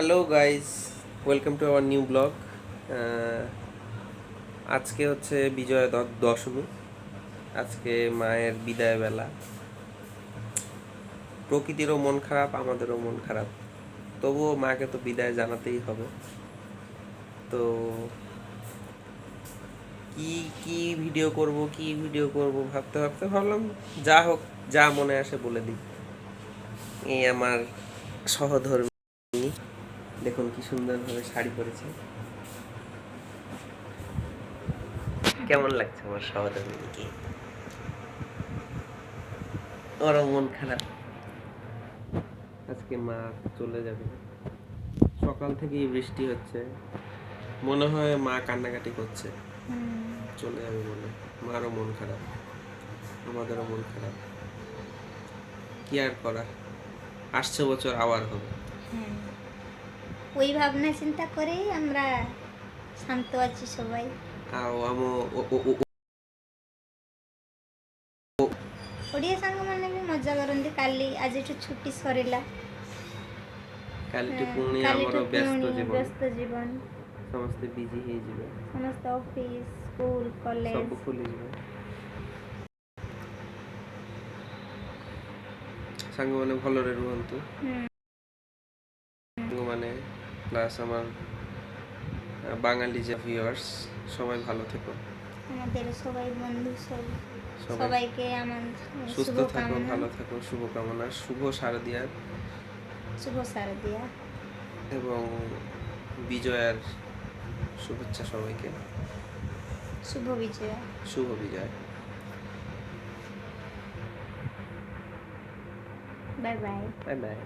Hello guys, welcome to our new blog. আজকে হচ্ছে বিজয়া দশমী। আজকে মায়ের বিদায় বেলা। প্রকৃতিরও মন খারাপ, আমাদেরও মন খারাপ, তবুও মাকে তো বিদায় জানাতেই হবে। তো কি কি ভিডিও করব ভাবতে ভাবতে ভাবলাম যা হোক, যা মনে আসে বলে দিই। এই আমার সহধর্মিণী, দেখুন কি সুন্দরভাবে শাড়ি পরেছে। কেমন লাগছে আমার সহধর্মিণীকে? ওরও মন খারাপ, আজকে মা চলে যাবে। সকাল থেকেই বৃষ্টি হচ্ছে, মনে হয় মা কান্নাকাটি করছে চলে যাবে বলে। মারও মন খারাপ, আমাদেরও মন খারাপ। কি আর করা, আসছে বছর আবার হবে। ওই ভাবনা চিন্তা করেই আমরা শান্ত আছি সবাই। ଆଉ ଆମ ଓଡ଼ିଆ ସାଙ୍ଗମାନେ ବି ମଜା କରନ୍ତି। ଆଜିଠୁ ଛୁଟି ସରିଲା, କାଲିଠୁ ପୁଣି ଆମର ବ୍ୟସ୍ତ ଜୀବନ, ସମସ୍ତେ ବିଜି ହେଇଯିବେ, ସମସ୍ତେ ଅଫିସ, ସ୍କୁଲ, କଲେଜ ସବୁ ଖୋଲିଯିବ। ସାଙ୍ଗମାନେ ଭଲରେ ରୁହନ୍ତୁ। সাংগমানে প্লাস আমার বাঙালি যে ভিউয়ার্স, সবাই ভালো থেকো। আমাদের সবাই বন্ধু সবাইকে আমার সুস্থ থাকো, ভালো থাকো, শুভকামনা। শুভ শারদিয়ার এবং বিজয়ার শুভেচ্ছা সবাইকে। শুভ বিজয়। Bye by.